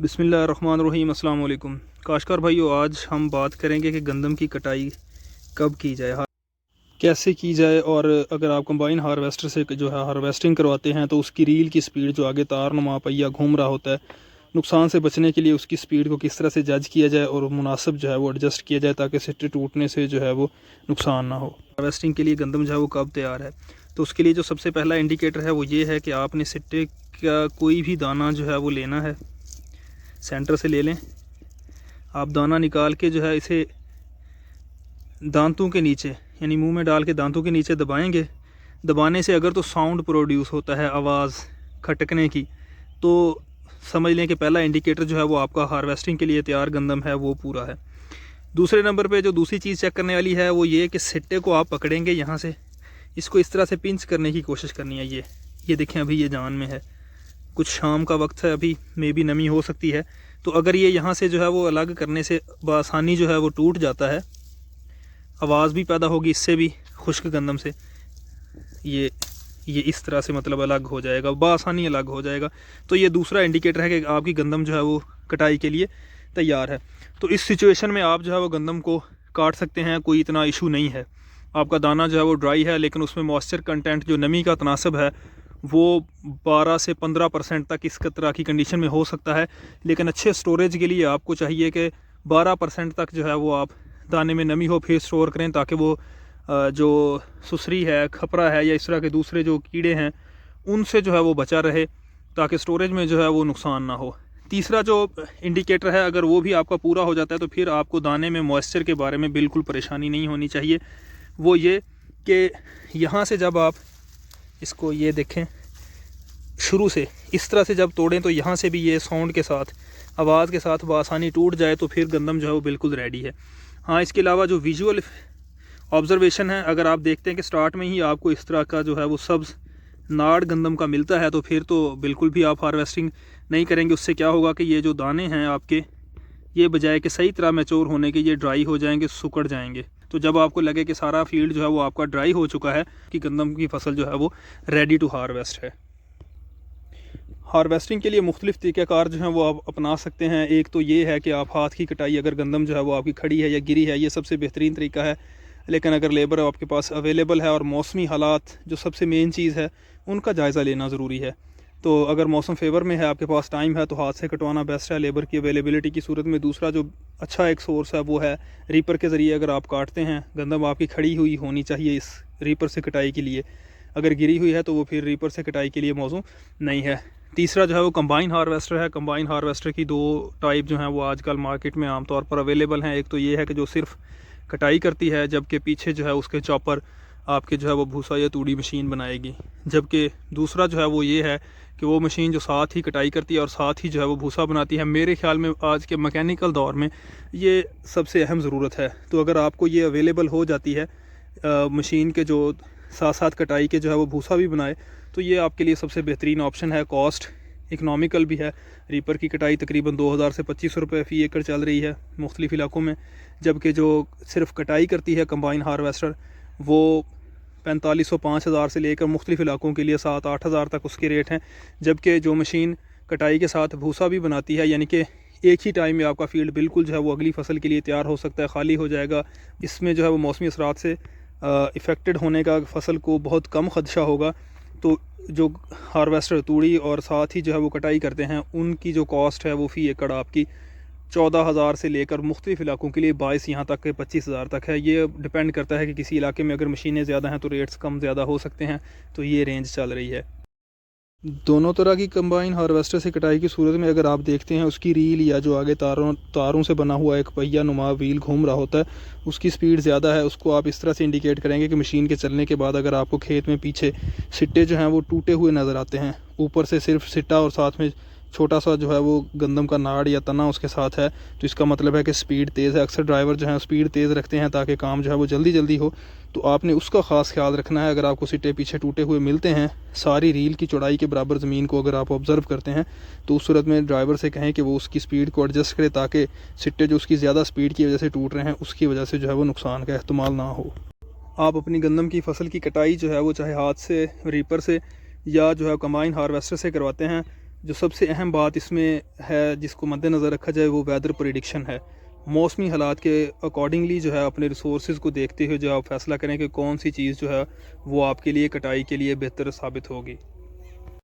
बिस्मिल्लाहिर्रहमानिर्रहीम, अस्सलाम वालेकुम। काश्तकार भाइयों, आज हम बात करेंगे कि गंदम की कटाई कब की जाए, कैसे की जाए। और अगर आप कंबाइन हार्वेस्टर से जो है हार्वेस्टिंग करवाते हैं तो उसकी रील की स्पीड जो आगे तारनुमा पहिया घूम रहा होता है, नुकसान से बचने के लिए उसकी स्पीड को किस तरह से जज किया जाए और मुनासिब जो है वो एडजस्ट किया जाए ताकि सिट्टे टूटने से जो है वो नुकसान ना हो। हार्वेस्टिंग के लिए गंदम जो है वो कब तैयार है, तो उसके लिए जो सबसे पहला इंडिकेटर है वो ये है कि आपने सिट्टे का कोई भी दाना जो है वो लेना है, सेंटर से ले लें। आप दाना निकाल के जो है इसे दांतों के नीचे यानी मुंह में डाल के दांतों के नीचे दबाएंगे। दबाने से अगर तो साउंड प्रोड्यूस होता है, आवाज़ खटकने की, तो समझ लें कि पहला इंडिकेटर जो है वो आपका हार्वेस्टिंग के लिए तैयार गंदम है वो पूरा है। दूसरे नंबर पे जो दूसरी चीज़ चेक करने वाली है वो ये कि सिट्टे को आप पकड़ेंगे यहाँ से, इसको इस तरह से पिंच करने की कोशिश करनी है। ये देखें, अभी ये जान में है, कुछ शाम का वक्त है, अभी मे भी नमी हो सकती है। तो अगर ये यहाँ से जो है वो अलग करने से बआसानी जो है वो टूट जाता है, आवाज़ भी पैदा होगी इससे भी, खुश्क गंदम से ये इस तरह से मतलब अलग हो जाएगा, बआसानी अलग हो जाएगा। तो ये दूसरा इंडिकेटर है कि आपकी गंदम जो है वो कटाई के लिए तैयार है। तो इस सिचुएशन में आप जो है वो गंदम को काट सकते हैं, कोई इतना इशू नहीं है। आपका दाना जो है वो ड्राई है लेकिन उसमें मॉइस्चर कंटेंट जो नमी का तनासब है वो 12 से 15% तक इस तरह की कंडीशन में हो सकता है। लेकिन अच्छे स्टोरेज के लिए आपको चाहिए कि 12% तक जो है वो आप दाने में नमी हो फिर स्टोर करें, ताकि वो जो सुसरी है, खपरा है या इस तरह के दूसरे जो कीड़े हैं उनसे जो है वो बचा रहे, ताकि स्टोरेज में जो है वो नुकसान ना हो। तीसरा जो इंडिकेटर है, अगर वो भी आपका पूरा हो जाता है तो फिर आपको दाने में मॉइस्चर के बारे में बिल्कुल परेशानी नहीं होनी चाहिए। वो ये कि यहाँ से जब आप इसको ये देखें, शुरू से इस तरह से जब तोड़ें तो यहाँ से भी ये साउंड के साथ, आवाज़ के साथ बआसानी टूट जाए तो फिर गंदम जो है वो बिल्कुल रेडी है। हाँ, इसके अलावा जो विजुअल ऑब्ज़र्वेशन है, अगर आप देखते हैं कि स्टार्ट में ही आपको इस तरह का जो है वो सब्ज़ नाड़ गंदम का मिलता है तो फिर तो बिल्कुल भी आप हार्वेस्टिंग नहीं करेंगे। उससे क्या होगा कि ये जो दाने हैं आपके, ये बजाय कि सही तरह मैच्योर होने के, ये ड्राई हो जाएंगे, सुकड़ जाएंगे। तो जब आपको लगे कि सारा फील्ड जो है वो आपका ड्राई हो चुका है, कि गंदम की फसल जो है वो रेडी टू हार्वेस्ट है। हार्वेस्टिंग के लिए मुख्तलिफ़ तरीक़ाकार जो हैं वो आप अपना सकते हैं। एक तो ये है कि आप हाथ की कटाई, अगर गंदम जो है वो आपकी खड़ी है या गिरी है, ये सबसे बेहतरीन तरीका है। लेकिन अगर लेबर आपके पास अवेलेबल है और मौसमी हालात जो सबसे मेन चीज़ है उनका जायज़ा लेना ज़रूरी है। तो अगर मौसम फेवर में है, आपके पास टाइम है, तो हाथ से कटवाना बेस्ट है लेबर की अवेलेबिलिटी की सूरत में। दूसरा जो अच्छा एक सोर्स है वो है रीपर के ज़रिए अगर आप काटते हैं, गंदम आपकी खड़ी हुई होनी चाहिए इस रीपर से कटाई के लिए। अगर गिरी हुई है तो वो फिर रीपर से कटाई के लिए मौजू नहीं है। तीसरा जो है वो कंबाइन हार्वेस्टर है। कंबाइन हार्वेस्टर की दो टाइप जो हैं वो आजकल मार्केट में आमतौर पर अवेलेबल हैं। एक तो ये है कि जो सिर्फ कटाई करती है, जबकि पीछे जो है उसके चॉपर आपके जो है वो भूसा या तूड़ी मशीन बनाएगी। जबकि दूसरा जो है वो ये है कि वो मशीन जो साथ ही कटाई करती है और साथ ही जो है वो भूसा बनाती है। मेरे ख्याल में आज के मैकेनिकल दौर में ये सबसे अहम ज़रूरत है। तो अगर आपको ये अवेलेबल हो जाती है मशीन के जो साथ साथ कटाई के जो है वो भूसा भी बनाए, तो ये आपके लिए सबसे बेहतरीन ऑप्शन है। कॉस्ट इकनॉमिकल भी है। रीपर की कटाई तकरीबन 2000 से 2500 रुपये फ़ी एकड़ चल रही है मुख्तलिफ़ इलाकों में, जबकि जो सिर्फ कटाई करती है कंबाइन हार्वेस्टर वो 4500 5000 से लेकर मुख्तलिफ़ इलाकों के लिए 7-8 हज़ार तक उसके रेट हैं। जबकि जो मशीन कटाई के साथ भूसा भी बनाती है, यानी कि एक ही टाइम में आपका फील्ड बिल्कुल जो है वो अगली फसल के लिए तैयार हो सकता है, खाली हो जाएगा। इसमें जो है वो मौसमी असरात से इफ़ेक्टेड होने का फसल को बहुत कम खदशा होगा। तो जो हार्वेस्टर तूड़ी और साथ ही जो है वो कटाई करते हैं, उनकी जो कॉस्ट है वो फ़ी एकड़ आपकी 14,000 से लेकर मुख्तलिफ़ इलाकों के लिए 22 यहाँ तक के 25,000 तक है। ये डिपेंड करता है कि किसी इलाके में अगर मशीनें ज़्यादा हैं तो रेट्स कम ज़्यादा हो सकते हैं। तो ये रेंज चल रही है। दोनों तरह की कंबाइन हार्वेस्टर से कटाई की सूरत में अगर आप देखते हैं, उसकी रील या जो आगे तारों से बना हुआ एक पहिया नुमा व्हील घूम रहा होता है, उसकी स्पीड ज़्यादा है। उसको आप इस तरह से इंडिकेट करेंगे कि मशीन के चलने के बाद अगर आपको खेत में पीछे सिट्टे जो हैं वो टूटे हुए नज़र आते हैं, ऊपर से सिर्फ सिट्टा और साथ में छोटा सा जो है वो गंदम का नाड़ या तना उसके साथ है, तो इसका मतलब है कि स्पीड तेज़ है। अक्सर ड्राइवर जो है स्पीड तेज़ रखते हैं ताकि काम जो है वो जल्दी जल्दी हो, तो आपने उसका ख़ास ख्याल रखना है। अगर आपको सिट्टे पीछे टूटे हुए मिलते हैं, सारी रील की चौड़ाई के बराबर ज़मीन को अगर आप ऑब्ज़र्व करते हैं, तो उस सूरत में ड्राइवर से कहें कि वो उसकी स्पीड को एडजस्ट करे, ताकि सिट्टे जो उसकी ज़्यादा स्पीड की वजह से टूट रहे हैं उसकी वजह से जो है वो नुकसान का एहतमाल ना हो। आप अपनी गंदम की फसल की कटाई जो है वो चाहे हाथ से, रीपर से या जो है कंबाइन हार्वेस्टर से करवाते हैं, जो सबसे अहम बात इसमें है जिसको मद्देनज़र रखा जाए वो वेदर प्रेडिक्शन है। मौसमी हालात के अकॉर्डिंगली जो है अपने रिसोर्सेज को देखते हुए जो आप फैसला करें कि कौन सी चीज़ जो है वो आपके लिए कटाई के लिए बेहतर साबित होगी।